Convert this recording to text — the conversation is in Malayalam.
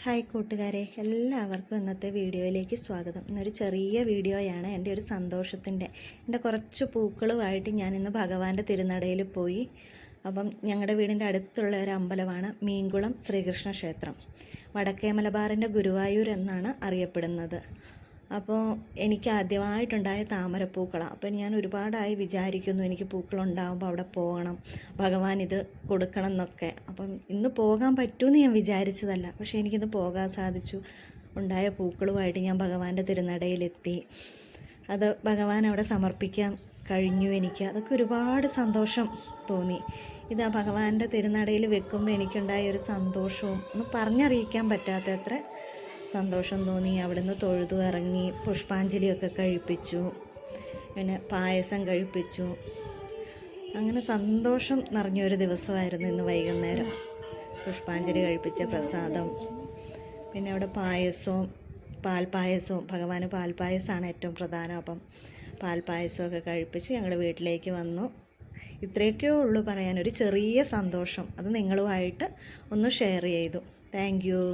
ഹായ് കൂട്ടുകാരെ, എല്ലാവർക്കും ഇന്നത്തെ വീഡിയോയിലേക്ക് സ്വാഗതം. ഇന്നൊരു ചെറിയ വീഡിയോയാണ് എൻ്റെ ഒരു സന്തോഷത്തിൻ്റെ. എൻ്റെ കുറച്ച് പൂക്കളുമായിട്ട് ഞാനിന്ന് ഭഗവാന്റെ തിരുനടയിൽ പോയി. അപ്പം ഞങ്ങളുടെ വീടിൻ്റെ അടുത്തുള്ള ഒരു അമ്പലമാണ് മീൻകുളം ശ്രീകൃഷ്ണ ക്ഷേത്രം. വടക്കേ മലബാറിൻ്റെ ഗുരുവായൂർ എന്നാണ് അറിയപ്പെടുന്നത്. അപ്പോൾ എനിക്ക് ആദ്യമായിട്ടുണ്ടായ താമരപ്പൂക്കളാണ്. അപ്പോൾ ഞാൻ ഒരുപാടായി വിചാരിക്കുന്നു എനിക്ക് പൂക്കളുണ്ടാകുമ്പോൾ അവിടെ പോകണം, ഭഗവാൻ ഇത് കൊടുക്കണം എന്നൊക്കെ. അപ്പം ഇന്ന് പോകാൻ പറ്റുമെന്ന് ഞാൻ വിചാരിച്ചതല്ല, പക്ഷേ എനിക്കിന്ന് പോകാൻ സാധിച്ചു. ഉണ്ടായ പൂക്കളുമായിട്ട് ഞാൻ ഭഗവാന്റെ തിരുനടയിലെത്തി. അത് ഭഗവാൻ അവിടെ സമർപ്പിക്കാൻ കഴിഞ്ഞു എനിക്ക്. അതൊക്കെ ഒരുപാട് സന്തോഷം തോന്നി. ഇത് ആ ഭഗവാന്റെ തിരുനടയിൽ വെക്കുമ്പോൾ എനിക്കുണ്ടായ ഒരു സന്തോഷവും ഒന്ന് പറഞ്ഞറിയിക്കാൻ പറ്റാത്തത്ര സന്തോഷം തോന്നി. അവിടുന്ന് തൊഴുതു ഇറങ്ങി പുഷ്പാഞ്ജലിയൊക്കെ കഴിപ്പിച്ചു, പിന്നെ പായസം കഴിപ്പിച്ചു. അങ്ങനെ സന്തോഷം നിറഞ്ഞൊരു ദിവസമായിരുന്നു ഇന്ന് വൈകുന്നേരം. പുഷ്പാഞ്ജലി കഴിപ്പിച്ച പ്രസാദം, പിന്നെ അവിടെ പായസവും പാൽപ്പായസവും, ഭഗവാന് പാൽപ്പായസമാണ് ഏറ്റവും പ്രധാനം. അപ്പം പാൽപ്പായസമൊക്കെ കഴിപ്പിച്ച് ഞങ്ങൾ വീട്ടിലേക്ക് വന്നു. ഇത്രയൊക്കെ ഉള്ളൂ പറയാൻ, ഒരു ചെറിയ സന്തോഷം. അത് നിങ്ങളുമായിട്ട് ഒന്ന് ഷെയർ ചെയ്തു. Thank you.